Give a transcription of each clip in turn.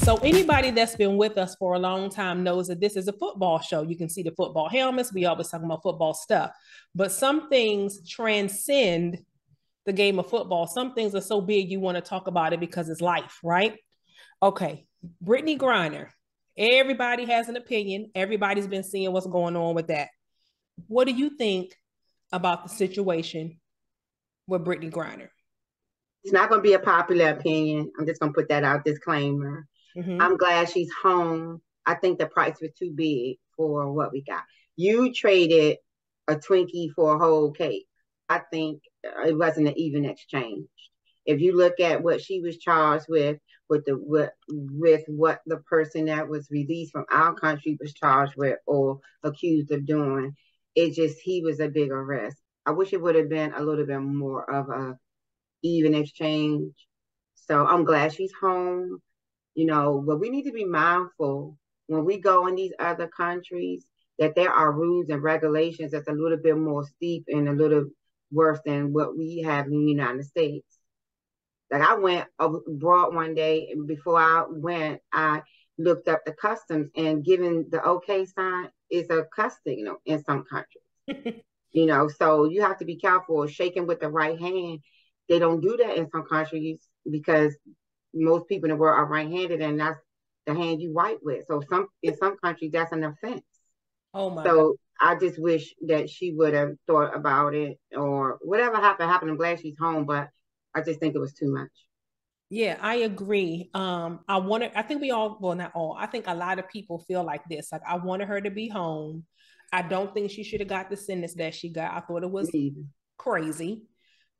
So anybody that's been with us for a long time knows that this is a football show. You can see the football helmets. We always talk about football stuff, but some things transcend the game of football. Some things are so big you want to talk about it because it's life, right? Okay, Brittney Griner. Everybody has an opinion. Everybody's been seeing what's going on with that. What do you think about the situation with Brittney Griner? It's not going to be a popular opinion. I'm just going to put that out, disclaimer. I'm glad she's home. I think the price was too big for what we got. You traded a Twinkie for a whole cake. I think it wasn't an even exchange. If you look at what she was charged with what the person that was released from our country was charged with or accused of doing, he was a bigger risk. I wish it would have been a little bit more of a even exchange. So I'm glad she's home. But we need to be mindful when we go in these other countries that there are rules and regulations that's a little bit more steep and a little worse than what we have in the United States. Like I went abroad one day, and before I went, I looked up the customs, and given the okay sign is a custom, in some countries. So you have to be careful shaking with the right hand. They don't do that in some countries because most people in the world are right-handed, and that's the hand you write with. So in some countries, that's an offense. Oh my God. I just wish that she would have thought about it, or whatever happened. I'm glad she's home, but I just think it was too much. Yeah, I agree. I think we all, well, not all, I think a lot of people feel like this. Like, I wanted her to be home. I don't think she should have got the sentence that she got. I thought it was crazy.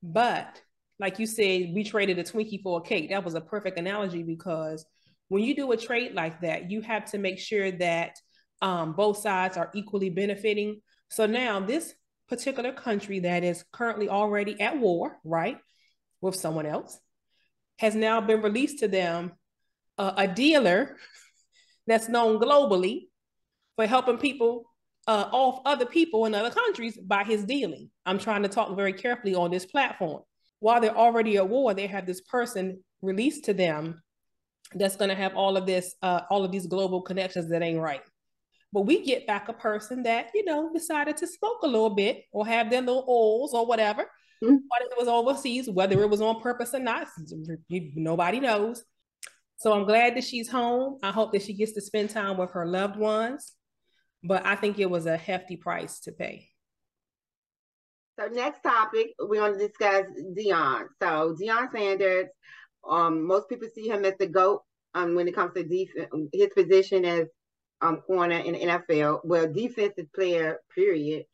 But like you said, we traded a Twinkie for a cake. That was a perfect analogy because when you do a trade like that, you have to make sure that both sides are equally benefiting. So now this particular country that is currently already at war, right, with someone else, has now been released to them a dealer that's known globally for helping people off other people in other countries by his dealing. I'm trying to talk very carefully on this platform. While they're already at war, they have this person released to them that's going to have all of these global connections that ain't right. But we get back a person that, decided to smoke a little bit or have their little oils or whatever. Whether it was overseas, whether it was on purpose or not, nobody knows. So I'm glad that she's home. I hope that she gets to spend time with her loved ones. But I think it was a hefty price to pay. So next topic, we're going to discuss Deion. So Deion Sanders, most people see him as the GOAT when it comes to defense, his position as corner in the NFL. Well, defensive player, period.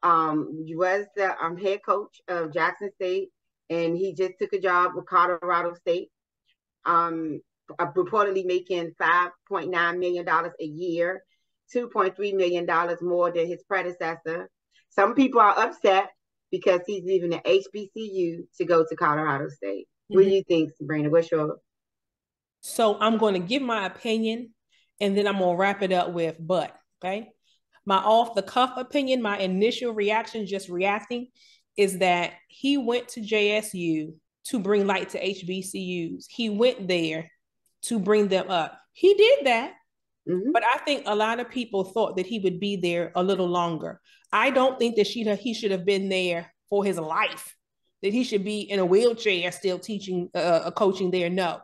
He was the head coach of Jackson State, and he just took a job with Colorado State. Reportedly making $5.9 million a year, $2.3 million more than his predecessor. Some people are upset because he's leaving the HBCU to go to Colorado State. What do you think, Sabrina? What's your... So I'm going to give my opinion, and then I'm going to wrap it up with but, okay? My off-the-cuff opinion, my initial reaction, just reacting, is that he went to JSU to bring light to HBCUs. He went there to bring them up. He did that. But I think a lot of people thought that he would be there a little longer. I don't think that he should have been there for his life, that he should be in a wheelchair still teaching, coaching there. No.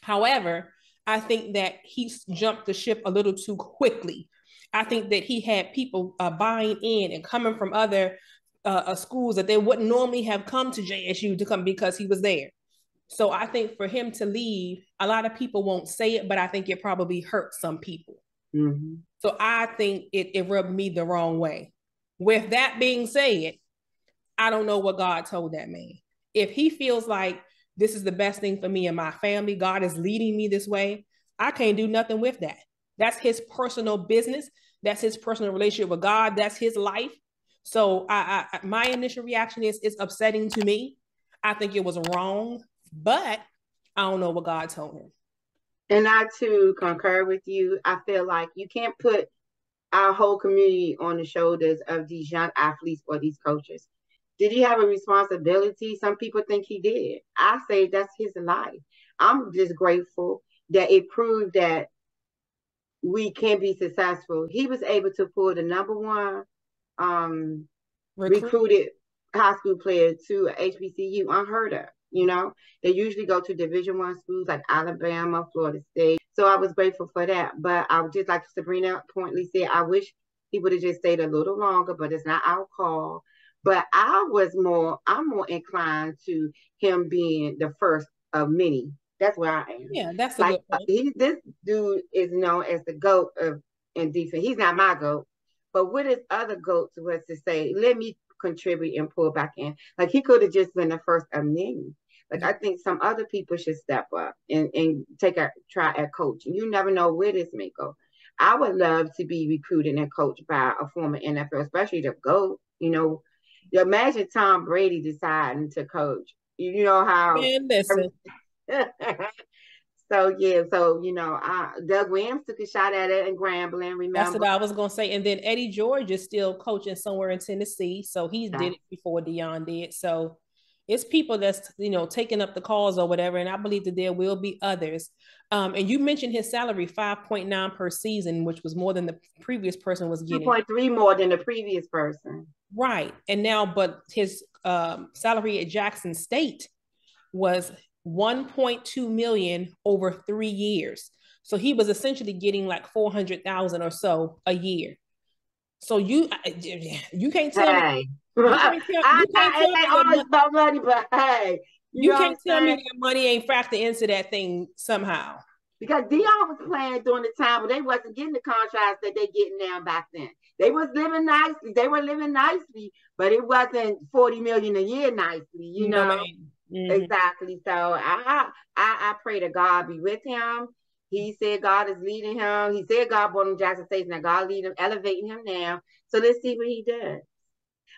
However, I think that he jumped the ship a little too quickly. I think that he had people buying in and coming from other schools that they wouldn't normally have come to JSU to come because he was there. So I think for him to leave, a lot of people won't say it, but I think it probably hurt some people. So I think it rubbed me the wrong way. With that being said, I don't know what God told that man. If he feels like this is the best thing for me and my family, God is leading me this way, I can't do nothing with that. That's his personal business. That's his personal relationship with God. That's his life. So my initial reaction is it's upsetting to me. I think it was wrong. But I don't know what God told him. And I too concur with you. I feel like you can't put our whole community on the shoulders of these young athletes or these coaches. Did he have a responsibility? Some people think he did. I say that's his life. I'm just grateful that it proved that we can be successful. He was able to pull the number one recruited high school player to HBCU, unheard of. You know, they usually go to Division I schools like Alabama, Florida State. So I was grateful for that. But I would just like Sabrina pointedly said, I wish he would have just stayed a little longer, but it's not our call. But I'm more inclined to him being the first of many. That's where I am. Yeah, that's a good point. This dude is known as the GOAT in defense. He's not my GOAT, but what his other GOATs was to say, let me contribute and pull back in. Like he could have just been the first of many. Like I think some other people should step up and take a try at coaching. You never know where this may go. I would love to be recruited and coached by a former NFL, especially the GOAT. You know, imagine Tom Brady deciding to coach. You know how. Man, listen. So yeah, so you know, Doug Williams took a shot at it and Grambling. Remember, that's what I was gonna say. And then Eddie George is still coaching somewhere in Tennessee, so he did it before Deion did. So it's people that's taking up the cause or whatever, and I believe that there will be others. And you mentioned his salary 5.9 per season, which was more than the previous person was getting. 2.3 more than the previous person. Right, and now, but his salary at Jackson State was 1.2 million over 3 years. So he was essentially getting like 400,000 or so a year. So you can't tell me. Always about money, but hey, you can't tell me that money ain't factored into that thing somehow. Because Deion was playing during the time when they wasn't getting the contracts that they getting now back then. They was living nicely. They were living nicely, but it wasn't 40 million a year nicely, you know. Mm-hmm. Exactly. So I pray to God be with him. He said God is leading him. He said God brought him to Jackson State. Now God leading him, elevating him now. So let's see what he does.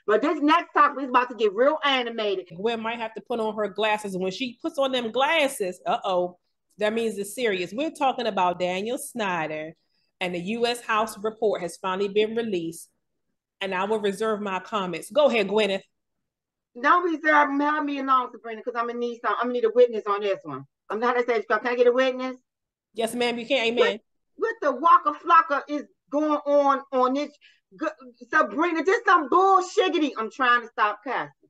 But this next topic is about to get real animated. Gwen might have to put on her glasses. And when she puts on them glasses, that means it's serious. We're talking about Daniel Snyder, and the U.S. House report has finally been released. And I will reserve my comments. Go ahead, Gwyneth. Don't reserve them. Help me along, Sabrina, because I'm gonna need some. I'm gonna need a witness on this one. I'm not gonna say, can I get a witness? Yes, ma'am. You can. Amen. What the Waka Flocka is going on this? Sabrina, this some bullshiggity. I'm trying to stop casting.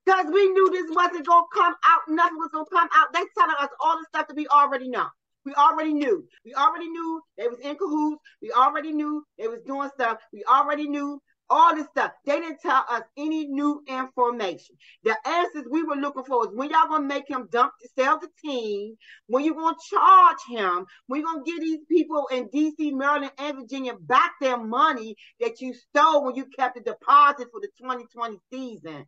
Because we knew this wasn't going to come out. Nothing was going to come out. They telling us all the stuff that we already know. We already knew. We already knew they was in cahoots. We already knew they was doing stuff. We already knew all this stuff. They didn't tell us any new information. The answers we were looking for is when y'all going to make him sell the team, when you going to charge him, when you going to give these people in D.C., Maryland, and Virginia back their money that you stole when you kept the deposit for the 2020 season.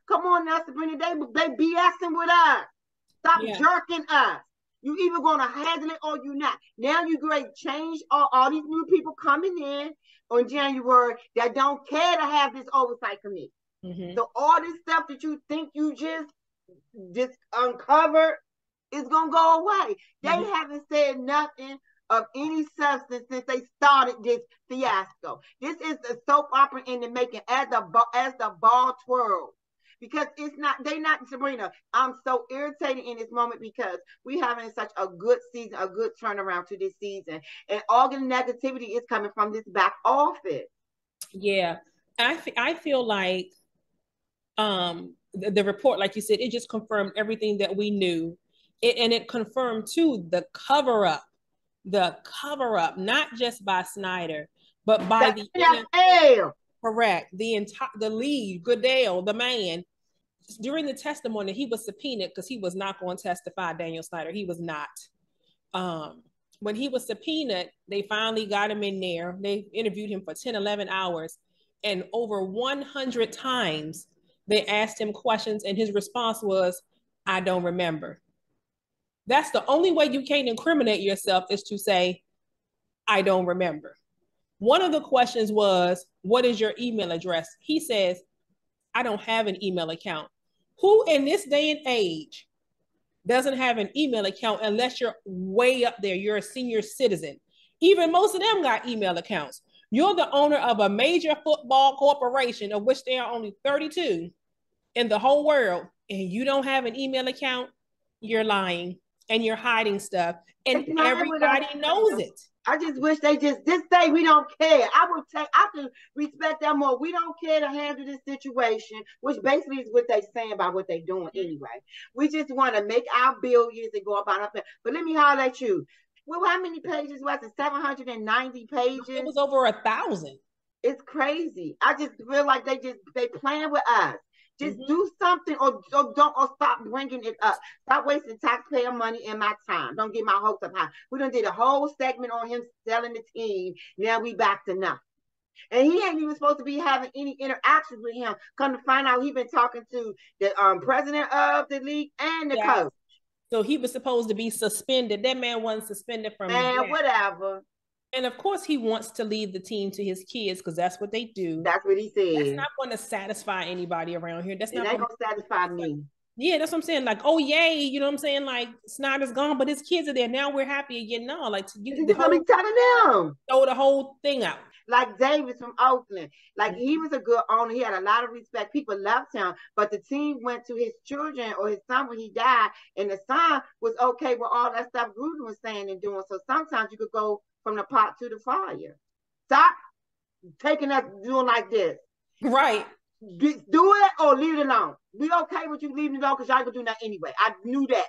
Come on now, Sabrina, they BSing with us. Stop jerking us. You either going to handle it or you not. Now you great change all these new people coming in on January that don't care to have this oversight committee. Mm-hmm. So all this stuff that you think you just uncovered is going to go away. Mm-hmm. They haven't said nothing of any substance since they started this fiasco. This is a soap opera in the making as the ball twirls. Because they're not, Sabrina, I'm so irritated in this moment because we having such a good season, a good turnaround to this season. And all the negativity is coming from this back office. Yeah. I feel like the report, like you said, it just confirmed everything that we knew. And it confirmed, too, the cover-up, not just by Snyder, but by the NFL. Correct. The lead, Goodell, the man, during the testimony, he was subpoenaed because he was not going to testify, Daniel Snyder. He was not. When he was subpoenaed, they finally got him in there. They interviewed him for 10, 11 hours. And over 100 times, they asked him questions, and his response was, I don't remember. That's the only way you can't incriminate yourself is to say, I don't remember. One of the questions was, what is your email address? He says, I don't have an email account. Who in this day and age doesn't have an email account unless you're way up there? You're a senior citizen. Even most of them got email accounts. You're the owner of a major football corporation, of which there are only 32 in the whole world, and you don't have an email account, you're lying. and you're hiding stuff, and everybody knows it. I just wish they just say we don't care. I can respect them more. We don't care to handle this situation, which basically is what they're saying about what they're doing anyway. We just want to make our billions and go about our thing. But let me holler at you. Well, how many pages was it? 790 pages? It was over 1,000. It's crazy. I just feel like they playing with us. Just do something or stop bringing it up. Stop wasting taxpayer money and my time. Don't get my hopes up high. We done did a whole segment on him selling the team. Now we back to nothing. And he ain't even supposed to be having any interactions with him. Come to find out, he been talking to the president of the league and the coach. So he was supposed to be suspended. That man wasn't suspended from whatever. And of course, he wants to leave the team to his kids because that's what they do. That's what he said. That's not going to satisfy anybody around here. That's not going to satisfy me. Yeah, that's what I'm saying. Like, oh, yay. You know what I'm saying? Like, Snyder's gone, but his kids are there. Now we're happy again. No, like, you be telling them. Throw the whole thing out. Like Davis from Oakland. Like, he was a good owner. He had a lot of respect. People loved him. But the team went to his children or his son when he died, and the son was okay with all that stuff Gruden was saying and doing. So sometimes you could go from the pot to the fire. Stop taking us doing like this. Right. Do it or leave it alone. Be okay with you leaving it alone because y'all gonna do that anyway. I knew that.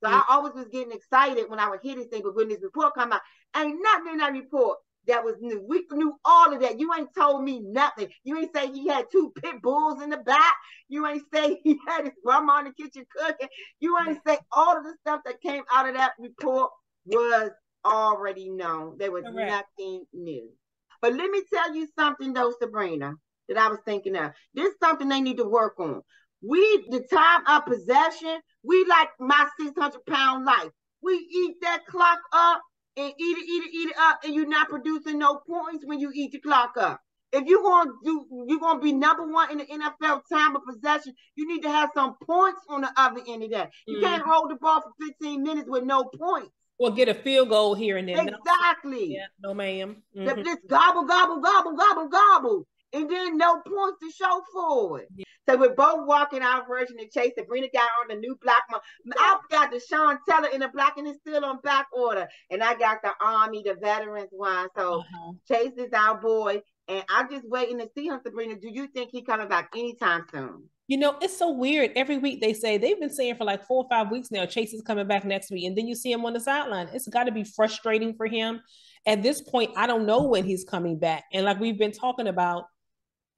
So I always was getting excited when I would hear this thing, but when this report come out, ain't nothing in that report that was new. We knew all of that. You ain't told me nothing. You ain't say he had 2 pit bulls in the back. You ain't say he had his grandma in the kitchen cooking. You ain't say all of the stuff that came out of that report was already known. There was nothing new. But let me tell you something though, Sabrina, that I was thinking of. This is something they need to work on. The time of possession, we like my 600-pound life. We eat that clock up and eat it up, and you're not producing no points when you eat the clock up. If you're gonna be number 1 in the NFL time of possession, you need to have some points on the other end of that. You can't hold the ball for 15 minutes with no points. Or get a field goal here and there. Exactly. Yeah, no, ma'am. Just gobble, gobble, gobble, gobble, gobble. And then no points to show for it. Yeah. So we're both walking our version of Chase. Sabrina got on the new black one. I got the Sean Teller in the black and it's still on back order. And I got the Army, the veterans one. So Chase is our boy. And I'm just waiting to see him, Sabrina. Do you think he's coming back anytime soon? You know, it's so weird. Every week they've been saying for like 4 or 5 weeks now, Chase is coming back next week. And then you see him on the sideline. It's got to be frustrating for him. At this point, I don't know when he's coming back. And like we've been talking about,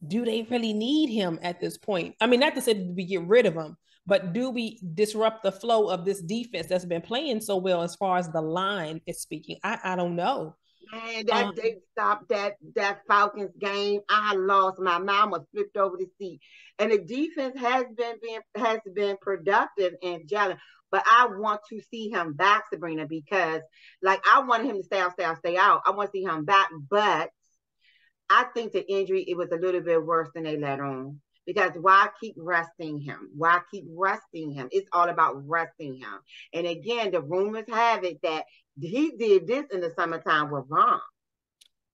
do they really need him at this point? I mean, not to say we get rid of him, but do we disrupt the flow of this defense that's been playing so well as far as the line is speaking? I don't know. Man, they stopped that Falcons game. I lost my mind. Was flipped over the seat. And the defense has been productive and gelling. But I want to see him back, Sabrina, because like I wanted him to stay out. I want to see him back, but I think the injury, it was a little bit worse than they let on. Because why keep resting him? Why keep resting him? It's all about resting him. And again, the rumors have it that he did this in the summertime with Ron.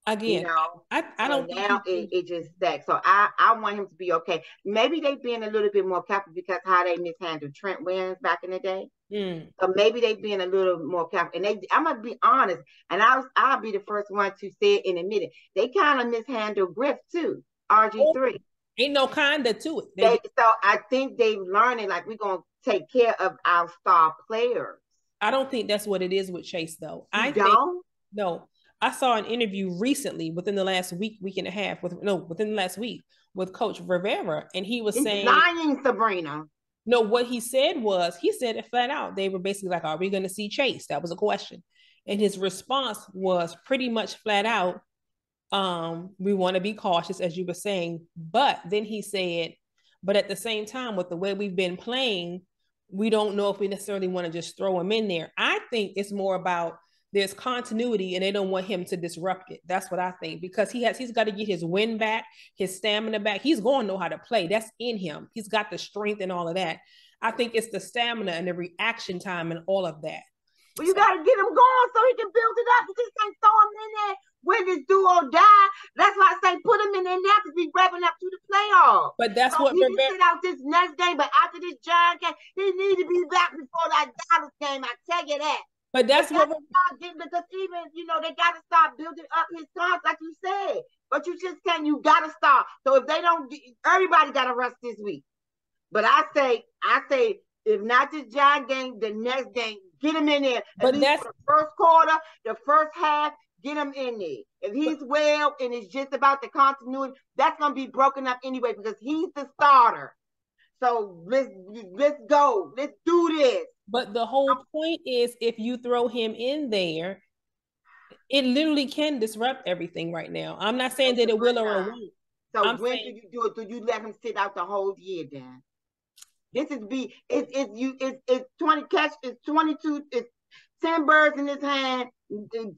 Again, you know, I don't think now it just stacks. So I want him to be okay. Maybe they being a little bit more careful because how they mishandled Trent Williams back in the day. So maybe they being a little more careful. And I'm gonna be honest, and I'll be the first one to say it and admit it. They kind of mishandled Griff too, RG3. Ain't no kinda to it. So I think they've learned it, like we're gonna take care of our star players. I don't think that's what it is with Chase though. No. I saw an interview recently within the last week and a half within the last week with Coach Rivera, and he was saying lying, Sabrina. No, what he said it flat out. They were basically like, "Are we going to see Chase?" That was a question, and his response was pretty much flat out, "We want to be cautious, as you were saying." But then he said, "But at the same time, with the way we've been playing, we don't know if we necessarily want to just throw him in there." I think it's more about there's continuity and they don't want him to disrupt it. That's what I think, because he's got to get his wind back, his stamina back. He's going to know how to play. That's in him. He's got the strength and all of that. I think it's the stamina and the reaction time and all of that. Well, you got to get him going so he can build it up. You just can't throw him in there when it's do or die. That's why I say put him in there now because he's revving up to the playoffs. But that's so what he can sit out this next game. But after this giant game, he He need to be back before that Dallas game. I tell you that. But that's what because even they got to start building up his cards, like you said. But you just can't. You got to start. So if they don't, everybody got to rest this week. But I say, if not this Giant game, the next game, get him in there. At least for the first quarter, the first half, get him in there. If he's well and it's just about the continuity, that's gonna be broken up anyway because he's the starter. So let's go. Let's do this. But the whole point is, if you throw him in there, it literally can disrupt everything right now. I'm not saying that it will or it won't. So when do you do it? Do you let him sit out the whole year then? This is it's 20 catch, it's 22, it's 10 birds in his hand,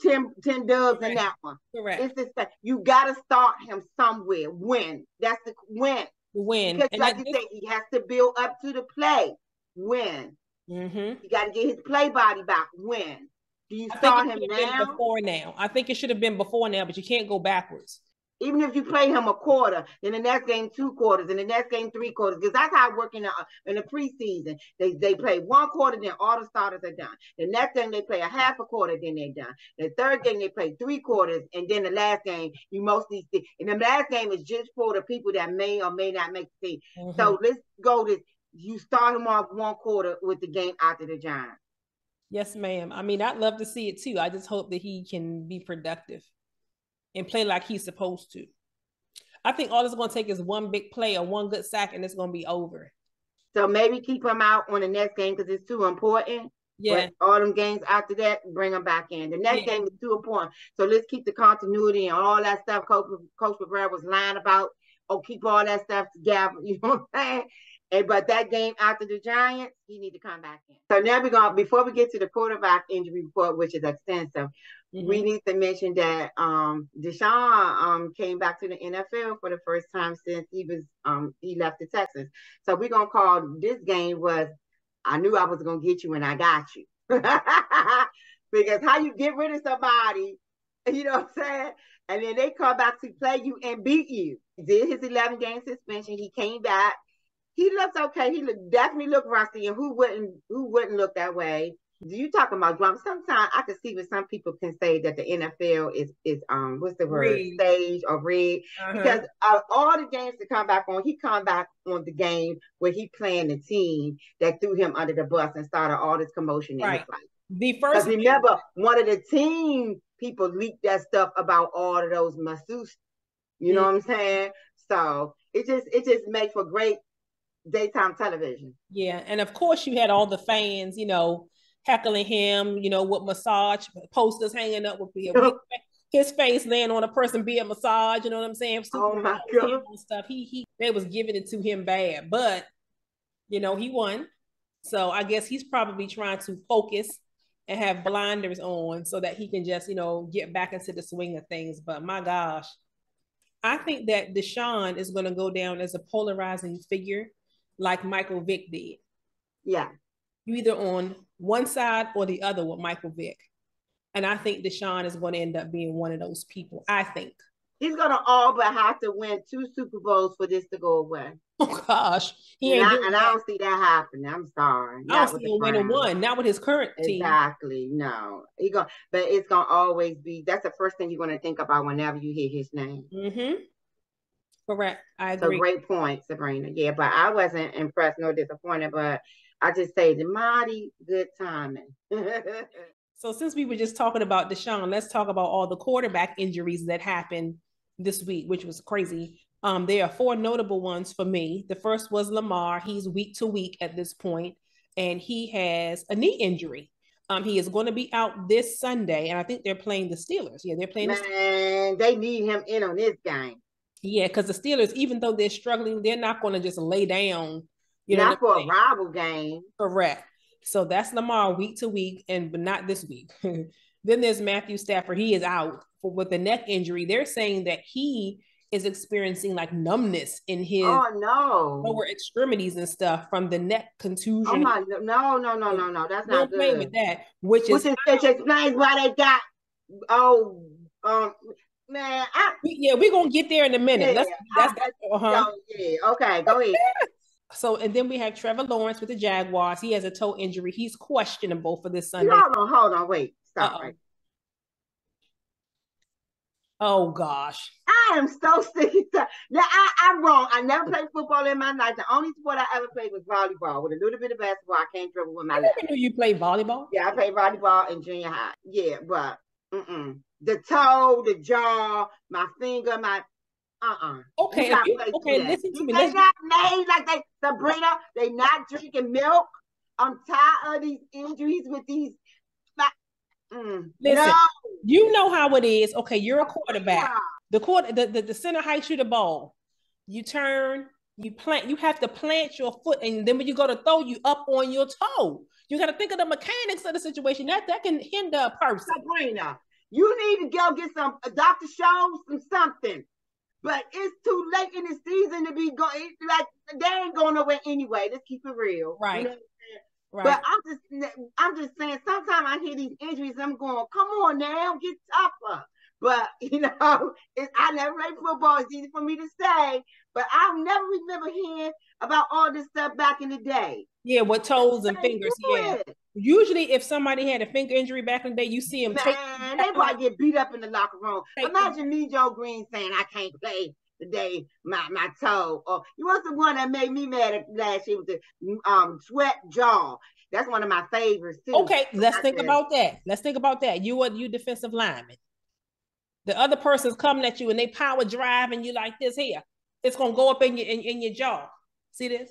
10 doves in that one. Correct. It's this, you gotta start him somewhere. When? That's the when. When. Because like you say, he has to build up to the play. When? You got to get his play body back. When? Do you start him now? Before now. I think it should have been before now, but you can't go backwards. Even if you play him a quarter, then the next game 2 quarters, and the next game 3 quarters, because that's how it works in the preseason. They play 1 quarter, then all the starters are done. The next game they play a half a quarter, then they're done. The third game they play 3 quarters, and then the last game you mostly see. And the last game is just for the people that may or may not make the team. So let's go to you start him off 1 quarter with the game after the Giants. Yes, ma'am. I mean, I'd love to see it too. I just hope that he can be productive and play like he's supposed to. I think all it's going to take is 1 big play or 1 good sack, and it's going to be over. So maybe keep him out on the next game because it's too important. Yeah. But all them games after that, bring him back in. The next game is too important. So let's keep the continuity and all that stuff Coach McBride was lying about. Oh, keep all that stuff together. You know what I'm saying? But that game after the Giants, he need to come back in. So now we're going, before we get to the quarterback injury report, which is extensive, we need to mention that Deshaun came back to the NFL for the first time since he left the Texans. So we're going to call this game was, I knew I was going to get you and I got you. Because how you get rid of somebody, you know what I'm saying? And then they come back to play you and beat you. He did his 11-game suspension. He came back. He looks okay. He definitely looked rusty, and who wouldn't look that way? You talking about drama? Sometimes I can see where some people can say that the NFL is what's the word? Rigged. Staged or rigged. Because all the games to come back on, he come back on the game where he playing the team that threw him under the bus and started all this commotion in his life. The first, remember, one of the team people leaked that stuff about all of those masseuse. You know what I'm saying? So it just makes for great daytime television. Yeah, and of course you had all the fans, heckling him, with massage posters hanging up with his face laying on a person being massaged. You know what I'm saying? Oh my God! Stuff. They was giving it to him bad, but he won. So I guess he's probably trying to focus and have blinders on so that he can just get back into the swing of things. But my gosh, I think that Deshaun is going to go down as a polarizing figure, like Michael Vick did. Yeah. You either on one side or the other with Michael Vick. And I think Deshaun is going to end up being one of those people. I think. He's going to all but have to win 2 Super Bowls for this to go away. Oh, gosh. I don't see that happening. I'm sorry. I don't see him winning one. Not with his current team. Exactly. No. But it's going to always be, that's the first thing you're going to think about whenever you hear his name. Correct. I agree. So great point, Sabrina. Yeah, but I wasn't impressed nor disappointed, but I just say the mighty good timing. So since we were just talking about Deshaun, let's talk about all the quarterback injuries that happened this week, which was crazy. There are 4 notable ones for me. The first was Lamar. He's week to week at this point, and he has a knee injury. He is going to be out this Sunday, and I think they're playing the Steelers. Yeah, they're playing. They need him in on this game. Yeah, because the Steelers, even though they're struggling, they're not going to just lay down. Not for a rival game. Correct. So that's Lamar week to week, but not this week. Then there's Matthew Stafford. He is out with the neck injury. They're saying that he is experiencing like numbness in his lower extremities and stuff from the neck contusion. Oh my, no. That's not good. Play with that, which explains why they got. Man, we're gonna get there in a minute. Okay, go ahead. So, and then we have Trevor Lawrence with the Jaguars. He has a toe injury. He's questionable for this Sunday. Hold on, wait, stop. Right. Oh gosh. I am so sick. Now I'm wrong. I never played football in my life. The only sport I ever played was volleyball with a little bit of basketball. I can't dribble with my left. I knew you played volleyball. Yeah, I played volleyball in junior high. Yeah, but the toe, the jaw, my finger, my Okay, okay, listen to me. They not made like they Sabrina. They not drinking milk. I'm tired of these injuries with these. Listen, no. You know how it is. Okay, you're a quarterback. The center hikes you the ball. You turn, you plant. You have to plant your foot, and then when you go to throw, you up on your toe. You got to think of the mechanics of the situation. That can hinder a person. Sabrina, you need to go get some Dr. Scholl's, something. But it's too late in the season to be going. Like they ain't going nowhere anyway. Let's keep it real, right? You know right. But I'm just saying. Sometimes I hear these injuries. I'm going, come on now, get tougher. But I never played football. It's easy for me to say, but I'll never remember hearing about all this stuff back in the day. Yeah, with toes and fingers. Yeah. Usually, if somebody had a finger injury back in the day, you see them. Man, they probably get beat up in the locker room. Imagine me, Joe Green, saying I can't play today, my toe. Or you was the one that made me mad last year with the sweat jaw. That's one of my favorites too. Okay, let's think about that. Let's think about that. You defensive lineman. The other person's coming at you and they power driving you like this here. It's gonna go up in your jaw. See this?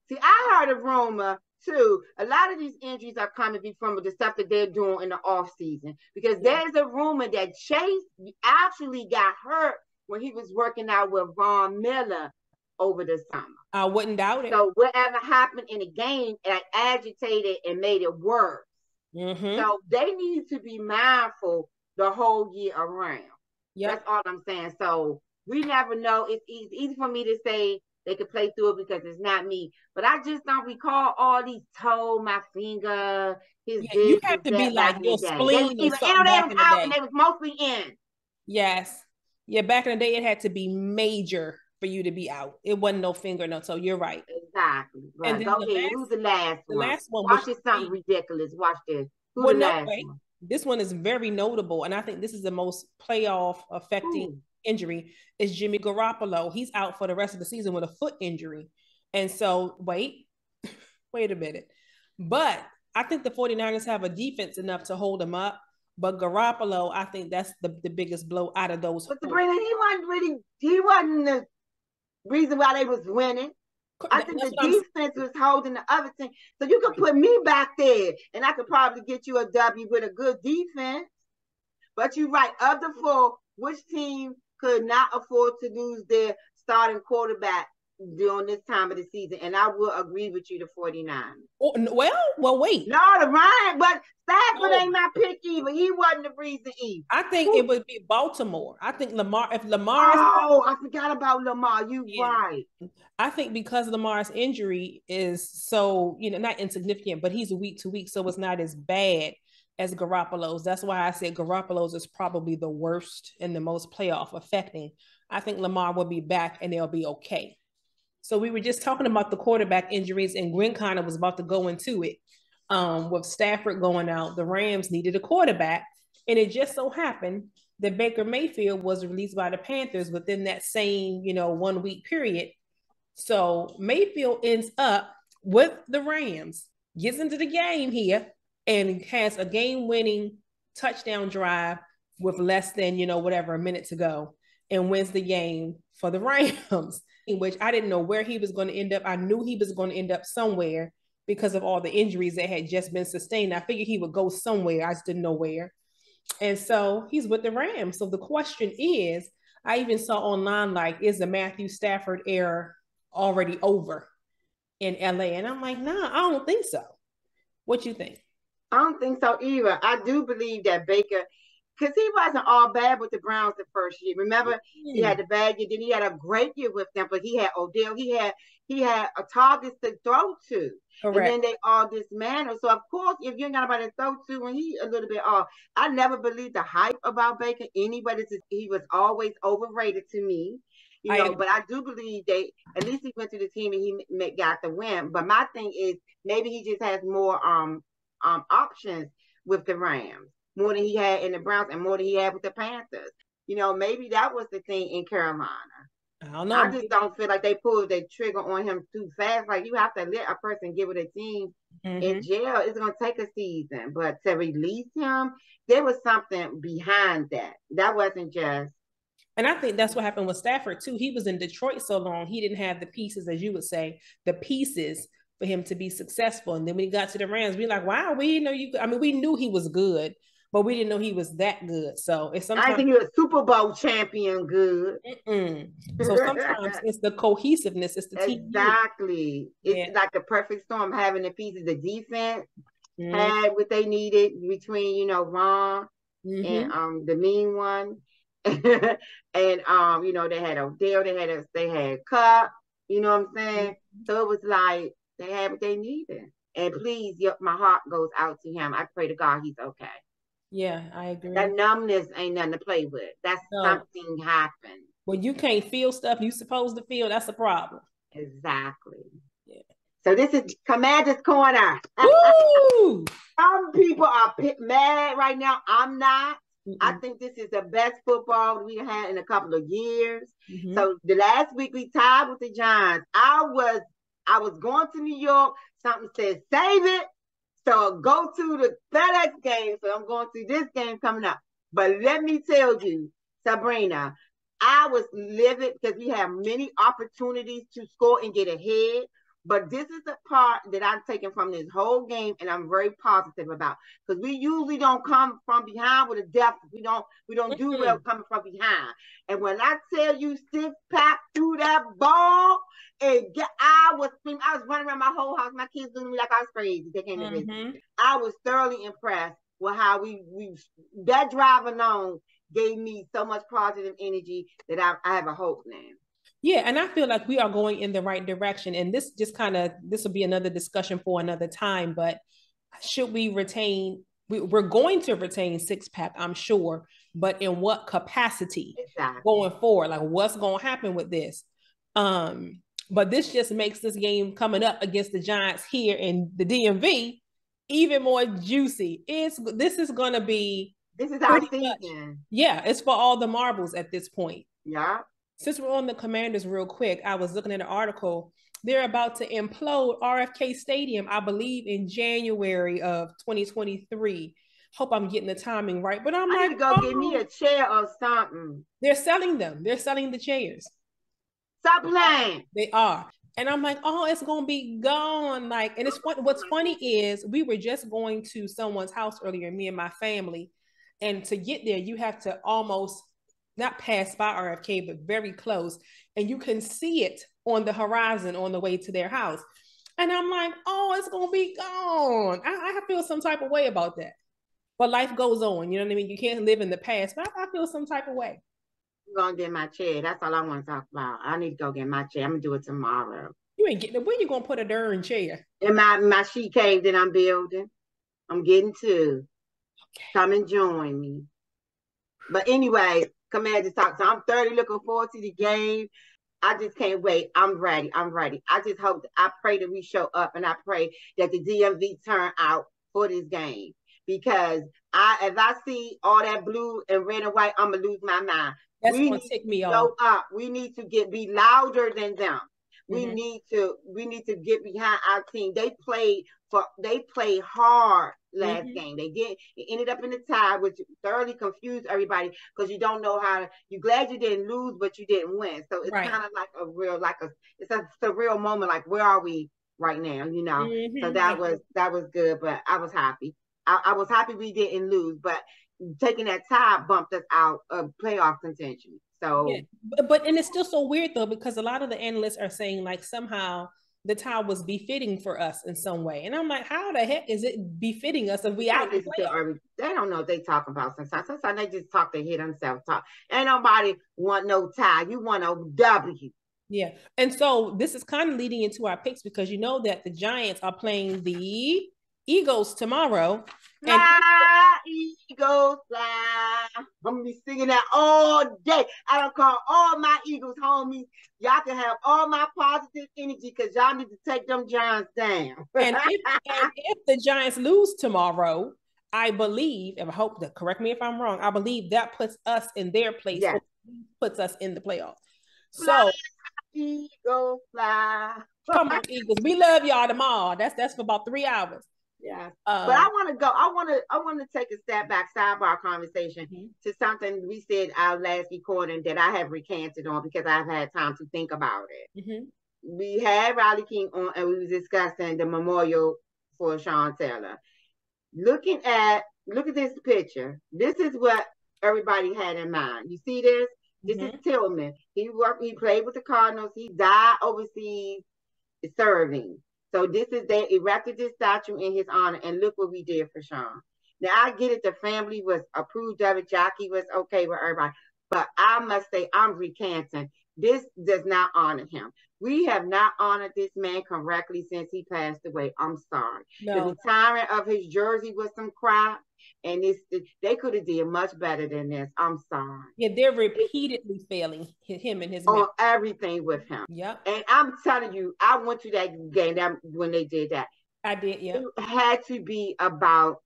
See, I heard a rumor too. A lot of these injuries are coming from the stuff that they're doing in the off season, because there's a rumor that Chase actually got hurt when he was working out with Von Miller over the summer. I wouldn't doubt it. So whatever happened in the game, like, agitated and made it worse. So they need to be mindful the whole year around. That's all I'm saying. So we never know. It's easy for me to say they could play through it because it's not me. But I just don't recall all these toe, my finger, his this, you have to be like your spleen or something back in the day. And they was mostly in. Yes. Yeah, back in the day, it had to be major for you to be out. It wasn't no finger, no toe. You're right. Exactly. Right. And go ahead. Who's the last one? The last one. Watch this something ridiculous. Watch this. Who's the last one? This one is very notable, and I think this is the most playoff affecting injury, is Jimmy Garoppolo. He's out for the rest of the season with a foot injury. And so, wait a minute. But I think the 49ers have a defense enough to hold him up. But Garoppolo, I think that's the biggest blow out of those. But Sabrina, he wasn't the reason why they was winning. I think the defense was holding the other team. So you could put me back there, and I could probably get you a W with a good defense. But you're right. Of the four, which team could not afford to lose their starting quarterback during this time of the season? And I will agree with you, the 49ers. Well, wait. No, the Ryan, but Stafford ain't my pick either. He wasn't the reason either. I think it would be Baltimore. I think Lamar, if Lamar... Oh, I forgot about Lamar. You right. I think because Lamar's injury is so, not insignificant, but he's week to week, so it's not as bad as Garoppolo's. That's why I said Garoppolo's is probably the worst and the most playoff affecting. I think Lamar will be back and they'll be okay. So we were just talking about the quarterback injuries, and Gwen kind of was about to go into it. With Stafford going out, the Rams needed a quarterback, and it just so happened that Baker Mayfield was released by the Panthers within that same, 1 week period. So Mayfield ends up with the Rams, gets into the game here, and has a game-winning touchdown drive with less than, a minute to go, and wins the game for the Rams, in which I didn't know where he was going to end up. I knew he was going to end up somewhere because of all the injuries that had just been sustained. I figured he would go somewhere. I just didn't know where. And so he's with the Rams. So the question is, I even saw online, is the Matthew Stafford era already over in LA? And I'm like, nah, I don't think so. What you think? I don't think so either. I do believe that Baker, because he wasn't all bad with the Browns the first year. Remember, he had the bad year, then he had a great year with them, but he had Odell, he had a target to throw to. Correct. And then they all dismantled. So of course, if you ain't got nobody to throw to, when he a little bit off, I never believed the hype about Baker. He was always overrated to me. You know, but I do believe at least he went to the team and he got the win. But my thing is maybe he just has more options with the Rams, more than he had in the Browns and more than he had with the Panthers. You know, maybe that was the thing in Carolina. I don't know. I just don't feel like they pulled the trigger on him too fast. Like, you have to let a person get with a team in jail. It's going to take a season. But to release him, there was something behind that. That wasn't just. And I think that's what happened with Stafford, too. He was in Detroit so long, he didn't have the pieces, as you would say, the pieces for him to be successful. And then when he got to the Rams, we were like, wow, we didn't know you. I mean, we knew he was good, but we didn't know he was that good. So it's sometimes I think he was Super Bowl champion good. So sometimes it's the cohesiveness, it's the team. Exactly. It's like the perfect storm, having the pieces. The defense had what they needed between, you know, Ron and the mean one. And you know, they had Odell, they had Cup, you know what I'm saying? So it was like they had what they needed. And please, my heart goes out to him. I pray to God he's okay. Yeah, I agree. That numbness ain't nothing to play with. That's something happened. When you can't feel stuff you supposed to feel, that's a problem. Exactly. Yeah. So this is Commander's Corner. Woo! Some people are mad right now. I'm not. I think this is the best football we had in a couple of years. So the last week we tied with the Giants. I was going to New York. Something said save it. So go to the FedEx game. So I'm going to this game coming up. But let me tell you, Sabrina, I was livid because we have many opportunities to score and get ahead. But this is the part that I'm taking from this whole game, and I'm very positive about, because we usually don't come from behind with a deficit. We don't do well coming from behind. And when I tell you, six pack through that ball, I was running around my whole house. My kids doing me like I was crazy. They came to visit. I was thoroughly impressed with how we that drive alone gave me so much positive energy that I have a hope now. Yeah, and I feel like we are going in the right direction. And this will be another discussion for another time. But should we retain? We're going to retain six pack, I'm sure. But in what capacity going forward? Like, what's going to happen with this? But this just makes this game coming up against the Giants here in the DMV even more juicy. This is our season. Yeah, it's for all the marbles at this point. Yeah. Since we're on the Commanders real quick, I was looking at an article. They're about to implode RFK Stadium, I believe, in January of 2023. Hope I'm getting the timing right. But I need to go get me a chair or something. They're selling them. They're selling the chairs. Stop playing. They are. And I'm like, oh, it's going to be gone. Like, and what's funny is we were just going to someone's house earlier, me and my family. And to get there, you have to almost not pass by RFK, but very close. And you can see it on the horizon on the way to their house. And I'm like, oh, it's going to be gone. I feel some type of way about that. But life goes on. You know what I mean? You can't live in the past, but I feel some type of way. I'm going to get my chair. That's all I want to talk about. I need to go get my chair. I'm going to do it tomorrow. You ain't getting it. Where you going to put a darn chair? In my sheet cave that I'm building. I'm getting to. Okay. Come and join me. But anyway, Commander talk. So I'm 30, looking forward to the game. I just can't wait. I'm ready. I just hope, I pray that we show up, and I pray that the DMV turn out for this game. Because if I see all that blue and red and white, I'm going to lose my mind. That's going to tick me off. Up. We need to be louder than them. We need to get behind our team. They played hard last game. It ended up in the tie, which thoroughly confused everybody, because you don't know you're glad you didn't lose, but you didn't win. So it's kind of like it's a surreal moment. Like, where are we right now? You know? So that was good, but I was happy. I was happy we didn't lose, but taking that tie bumped us out of playoff contention. So, but it's still so weird though, because a lot of the analysts are saying like somehow the tie was befitting for us in some way, and I'm like, how the heck is it befitting us if we out? They don't know what they talk about sometimes. Sometimes they just talk to hit themselves. Ain't nobody want no tie. You want a W. Yeah, and so this is kind of leading into our picks, because you know that the Giants are playing the Eagles tomorrow. And fly, Eagles, fly. I'm gonna be singing that all day. I don't call all my Eagles homies. Y'all can have all my positive energy because y'all need to take them Giants down. and if the Giants lose tomorrow, I believe, and I hope that, correct me if I'm wrong, I believe that puts us in their place, yes. Puts us in the playoffs. Fly, so Eagles, fly. Come on, Eagles. We love y'all tomorrow. That's for about 3 hours. Yeah. But I want to go. I want to take a step back, sidebar conversation to something we said our last recording that I have recanted on because I've had time to think about it. We had Riley King on and we were discussing the memorial for Sean Taylor. Look at this picture. This is what everybody had in mind. You see this? This is Tillman. He played with the Cardinals. He died overseas serving. So they erected this statue in his honor, and look what we did for Sean. Now, I get it. The family was approved of it. Jackie was okay with everybody. But I must say, I'm recanting. This does not honor him. We have not honored this man correctly since he passed away. I'm sorry. No. The retiring of his jersey was some crap, and they could have did much better than this. I'm sorry. Yeah, they're repeatedly failing him and his on everything with him. Yep. And I'm telling you, I went to that game when they did that. I did, yeah. It had to be about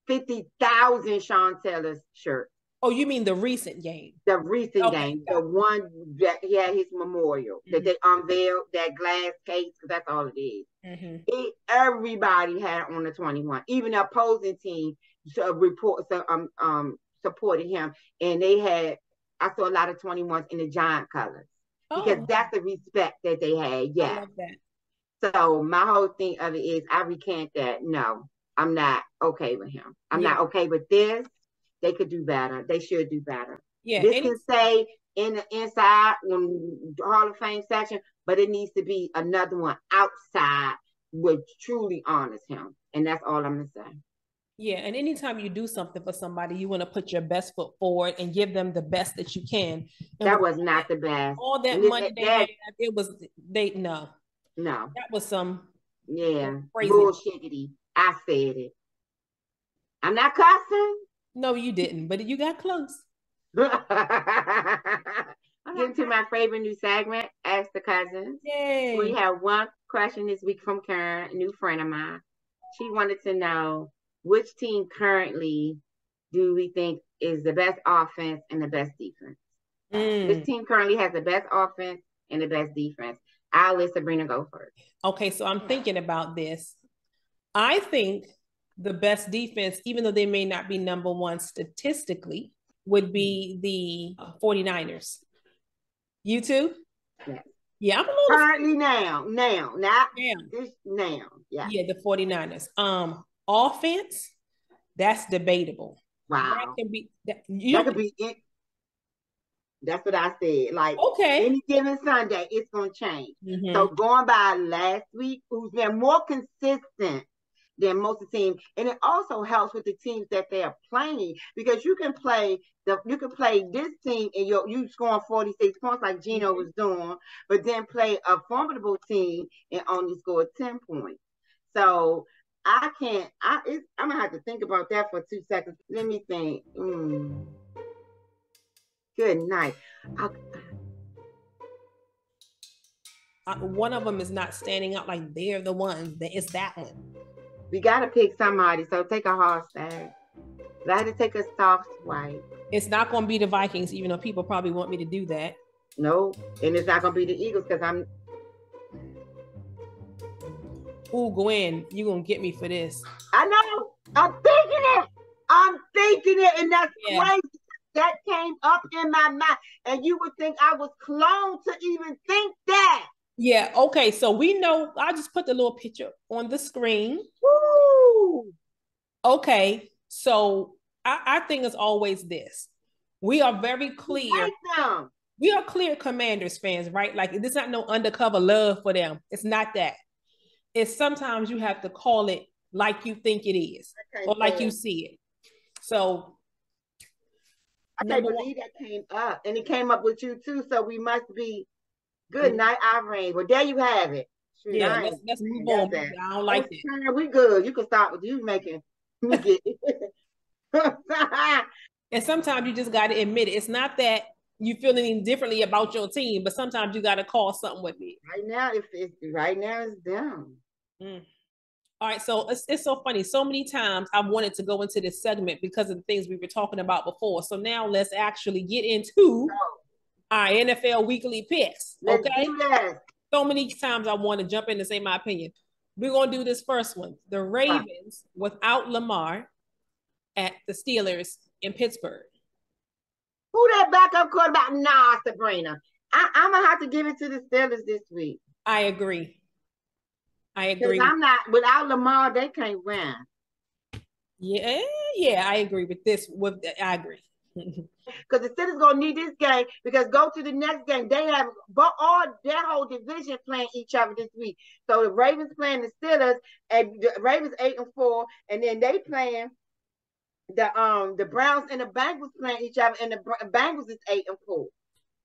50,000 Sean Taylor's shirts. Oh, you mean the recent game? The recent game, the one that he had his memorial, that they unveiled that glass case, because that's all it is. Everybody had on the 21, even the opposing team supported him, and I saw a lot of 21s in the Giant colors because that's the respect that they had. Yeah. I love that. So my whole thing of it is I recant that. No, I'm not okay with him. I'm not okay with this. They could do better. They should do better. Yeah. This can stay in the inside on the Hall of Fame section, but it needs to be another one outside which truly honors him. And that's all I'm going to say. Yeah. And anytime you do something for somebody, you want to put your best foot forward and give them the best that you can. And that was not the best. All that money they had, it was, no. No. That was some crazy bullshitty. I said it. I'm not cussing. No, you didn't, but you got close. Getting to my favorite new segment, Ask the Cousins. Yay. We have one question this week from Karen, a new friend of mine. She wanted to know which team currently do we think is the best offense and the best defense? This team currently has the best offense and the best defense. I'll let Sabrina go first. Okay, so I'm thinking about this. I think the best defense, even though they may not be number one statistically, would be the 49ers. You too? Yes. Yeah, I'm a little currently now, not this now. Yeah. Yeah, the 49ers. Offense, that's debatable. Wow. That can be could be it. That's what I said. Like, any given Sunday, it's going to change. So going by last week, who's been more consistent than most of the teams, and it also helps with the teams that they are playing, because you can play this team and you scoring 46 points like Gino was doing, but then play a formidable team and only score 10 points. So I'm gonna have to think about that for 2 seconds. Let me think. Good night. One of them is not standing out like they're the ones. It's that one. We got to pick somebody, so take a hard stand. I had to take a soft swipe. It's not going to be the Vikings, even though people probably want me to do that. No, and it's not going to be the Eagles because I'm... Ooh, Gwen, you're going to get me for this. I know. I'm thinking it, and that's crazy. That came up in my mind, and you would think I was cloned to even think that. Yeah, okay, so we know, I'll just put the little picture on the screen. Woo! Okay, so I think it's always this. We are very clear. We are clear Commanders fans, right? Like, there's not no undercover love for them. It's not that. It's sometimes you have to call it like you think it is, or like you see it. So, I can't believe that came up, and it came up with you too, so we must be... Good night, Irene. Well, there you have it. Shoot, let's move on. I don't like it. We good. You can start with you making And sometimes you just got to admit it. It's not that you feel any differently about your team, but sometimes you got to call something with it. Right now it's down. All right, so it's so funny. So many times I've wanted to go into this segment because of the things we were talking about before. So now let's actually get into our NFL weekly picks. Let's do that. So many times I want to jump in and say my opinion. We're going to do this first one. The Ravens without Lamar at the Steelers in Pittsburgh. Who that backup quarterback? Nah, Sabrina. I'm going to have to give it to the Steelers this week. I agree. Because I'm not, without Lamar, they can't win. Yeah, I agree with this. I agree. Because the Steelers gonna need this game because go to the next game. They have all their whole division playing each other this week. So the Ravens playing the Steelers, and the Ravens 8-4, and then they playing the Browns and the Bengals playing each other, and the Bengals is 8-4.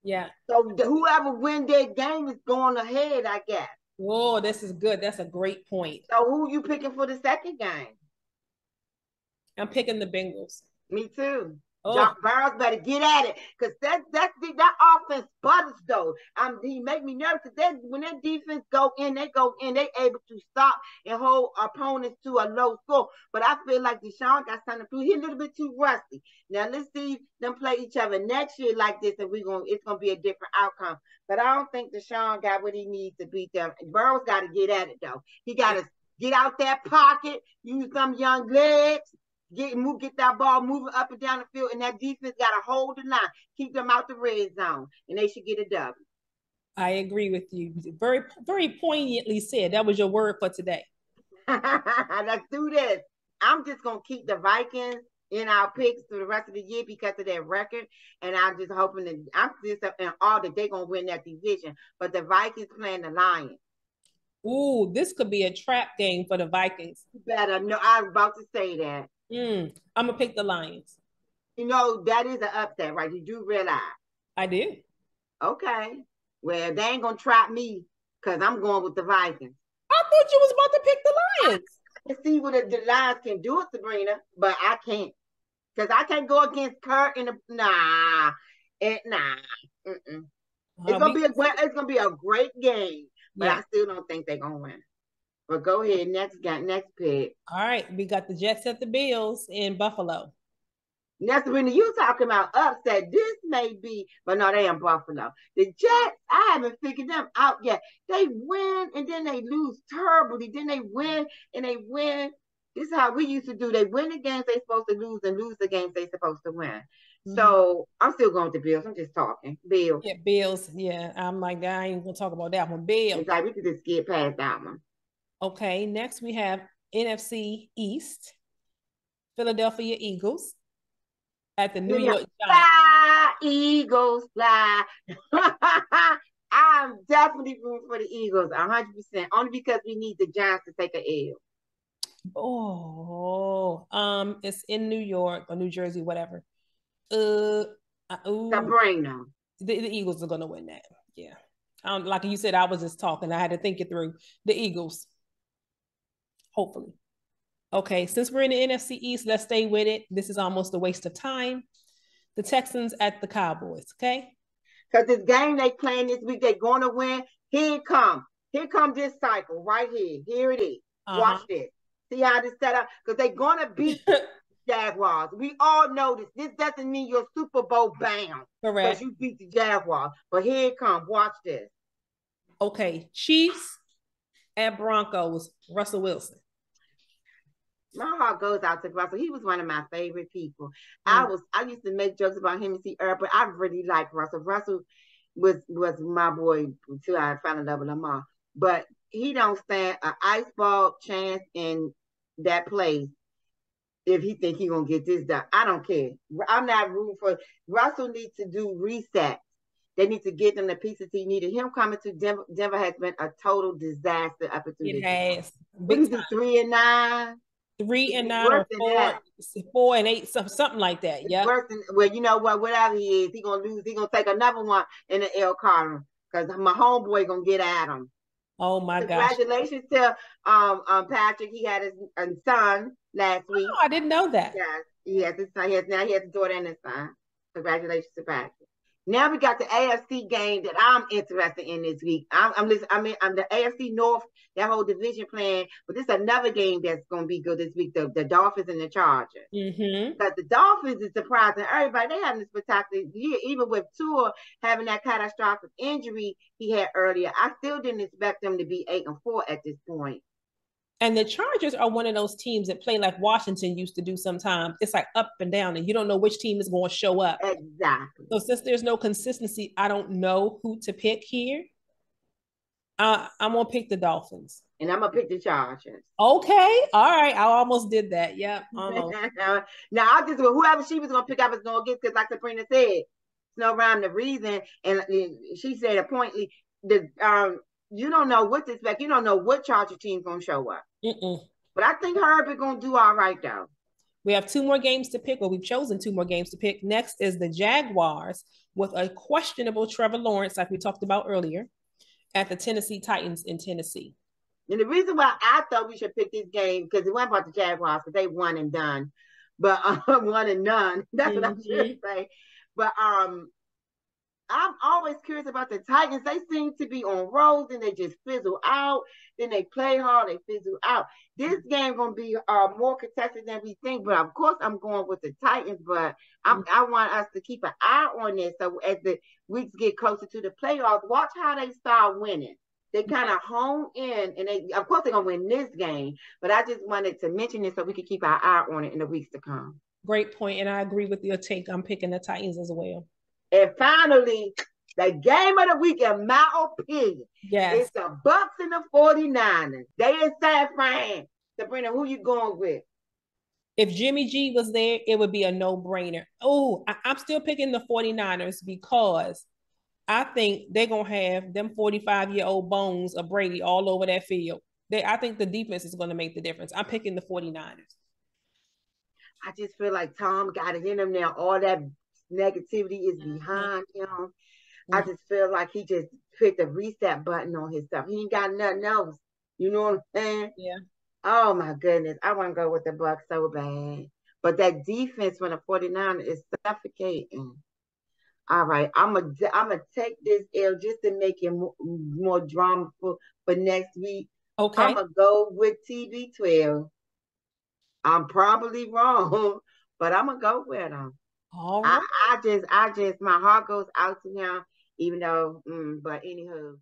Yeah. So whoever win their game is going ahead, I guess. Whoa, this is good. That's a great point. So who you picking for the second game? I'm picking the Bengals. Me too. John Burrows better get at it because that offense butters though. He make me nervous because when that defense go in, they able to stop and hold opponents to a low score. But I feel like Deshaun got something to prove. He's a little bit too rusty. Now let's see them play each other next year like this, and it's gonna be a different outcome. But I don't think Deshaun got what he needs to beat them. Burrows got to get at it though. He got to get out that pocket, use some young legs. Get that ball moving up and down the field, and that defense got to hold the line, keep them out the red zone, and they should get a W. I agree with you. Very, very poignantly said. That was your word for today. Let's do this. I'm just gonna keep the Vikings in our picks for the rest of the year because of their record, and I'm just hoping that that they're gonna win that division. But the Vikings playing the Lions. Ooh, this could be a trap game for the Vikings. You better know. I was about to say that. I'm gonna pick the Lions. You know that is an upset, right? You do realize. I do. Okay. Well, they ain't gonna trap me because I'm going with the Vikings. I thought you was about to pick the Lions. I can see what the Lions can do, Sabrina, but I can't because I can't go against Kurt in the It's gonna be a great game, but I still don't think they're gonna win. But go ahead, next pick. All right, we got the Jets at the Bills in Buffalo. That's when you talking about upset. This may be, but no, they in Buffalo. The Jets, I haven't figured them out yet. They win and then they lose terribly. Then they win and they win. This is how we used to do. They win the games they're supposed to lose and lose the games they're supposed to win. Mm-hmm. So I'm still going with the Bills. I'm just talking. Bills. Yeah, Bills. Yeah, I'm like, I ain't gonna talk about that one. Bills. It's like we could just get past that one. Okay, next we have NFC East, Philadelphia Eagles at the New York Giants. Fly, Eagles, fly. I'm definitely rooting for the Eagles, 100%, only because we need the Giants to take an L. It's in New York or New Jersey, whatever. Sabrina. The Eagles are gonna win that. Yeah. Like you said, I was just talking. I had to think it through. The Eagles. Hopefully. Okay, since we're in the NFC East, let's stay with it. This is almost a waste of time. The Texans at the Cowboys, okay? Because this game they playing this week, they're going to win. Here it come. Here come this cycle right here. Here it is. Watch this. See how this set up? Because they're going to beat Jaguars. We all know this. This doesn't mean you're Super Bowl bound. Correct. Because you beat the Jaguars. But here it comes. Watch this. Okay, Chiefs at Broncos, Russell Wilson. My heart goes out to Russell. He was one of my favorite people. I used to make jokes about him and see Earl, but I really like Russell. Russell was my boy until I fell in love with Lamar. But he don't stand an ice ball chance in that place if he think he gonna get this done. I don't care. I'm not rooting for Russell. Needs to do resets. They need to get him the pieces he needed. Him coming to Denver has been a total disaster up until it has. He's 3-9. 3-9 or 4-8, something like that. Yeah. Well, you know what? Whatever he is, he gonna lose. He gonna take another one in the L Carter because my homeboy gonna get at him. Oh my gosh. Congratulations to Patrick. He had his son last week. Oh, I didn't know that. Yes, he has his son. Now he has a daughter and a son. Congratulations to Patrick. Now we got the AFC game that I'm interested in this week. I'm listening. I'm the AFC North, that whole division plan, but this is another game that's going to be good this week. The Dolphins and the Chargers. Because the Dolphins is surprising everybody. They having a spectacular year, even with Tua having that catastrophic injury he had earlier. I still didn't expect them to be 8-4 at this point. And the Chargers are one of those teams that play like Washington used to do sometimes. It's like up and down, and you don't know which team is going to show up. Exactly. So since there's no consistency, I don't know who to pick here. I'm going to pick the Dolphins. And I'm going to pick the Chargers. Okay. All right. I almost did that. Yep. Almost. Now, I just, whoever she was going to pick, I was going to get, because like Sabrina said, it's no rhyme to reason. And she said appointedly, you don't know what to expect. You don't know what Charger team's going to show up. But I think Herbert going to do all right, though. We have 2 more games to pick, or we've chosen 2 more games to pick. Next is the Jaguars with a questionable Trevor Lawrence, like we talked about earlier, at the Tennessee Titans in Tennessee. And the reason why I thought we should pick this game, because it wasn't about the Jaguars, because they won and done. But one and none. That's what I should say. But I'm always curious about the Titans. They seem to be on rolls, and they just fizzle out. Then they play hard, they fizzle out. This game gonna be more contested than we think. But of course, I'm going with the Titans. But I want us to keep an eye on this. So as the weeks get closer to the playoffs, watch how they start winning. They kind of hone in, and they, of course, they're gonna win this game. But I just wanted to mention this so we can keep our eye on it in the weeks to come. Great point, and I agree with your take. I'm picking the Titans as well. And finally, the game of the week, in my opinion, is the Bucks and the 49ers. They in San Fran. Sabrina, who you going with? If Jimmy G was there, it would be a no-brainer. Oh, I'm still picking the 49ers because I think they're going to have them 45-year-old bones of Brady all over that field. I think the defense is going to make the difference. I'm picking the 49ers. I just feel like Tom got it in him now. All that negativity is behind him. I just feel like he just hit the reset button on his stuff. He ain't got nothing else. You know what I'm saying? Yeah. Oh my goodness. I want to go with the Bucks so bad. But that defense when the 49ers is suffocating. All right. I'm gonna take this L just to make it more drama for next week. Okay. I'm gonna go with TB12. I'm probably wrong, but I'm gonna go with him. All right. I just, my heart goes out to him, even though, but anywho.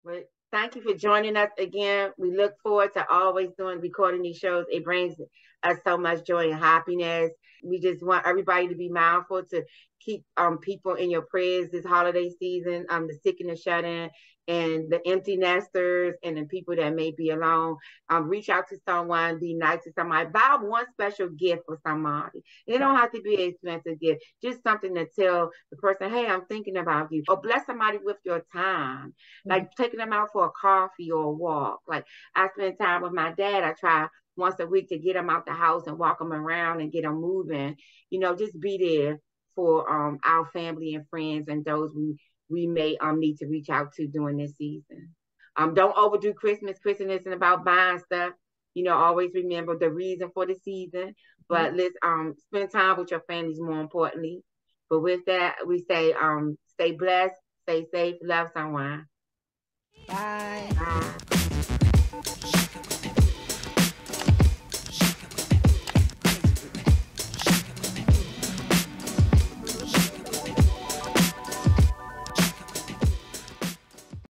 But thank you for joining us again. We look forward to always recording these shows. It brings us so much joy and happiness. We just want everybody to be mindful to keep people in your prayers this holiday season, the sick and the shut-in, and the empty nesters, and the people that may be alone. Reach out to someone, be nice to somebody, buy one special gift for somebody. It don't have to be an expensive gift, just something to tell the person, hey, I'm thinking about you. Or bless somebody with your time, like taking them out for a coffee or a walk. Like I spend time with my dad. I try once a week to get him out the house and walk him around and get him moving. You know, just be there for our family and friends and those we may need to reach out to during this season. Don't overdo Christmas. Christmas isn't about buying stuff. You know, always remember the reason for the season. But let's spend time with your families more importantly. But with that, we say stay blessed, stay safe, love someone. Bye. Bye.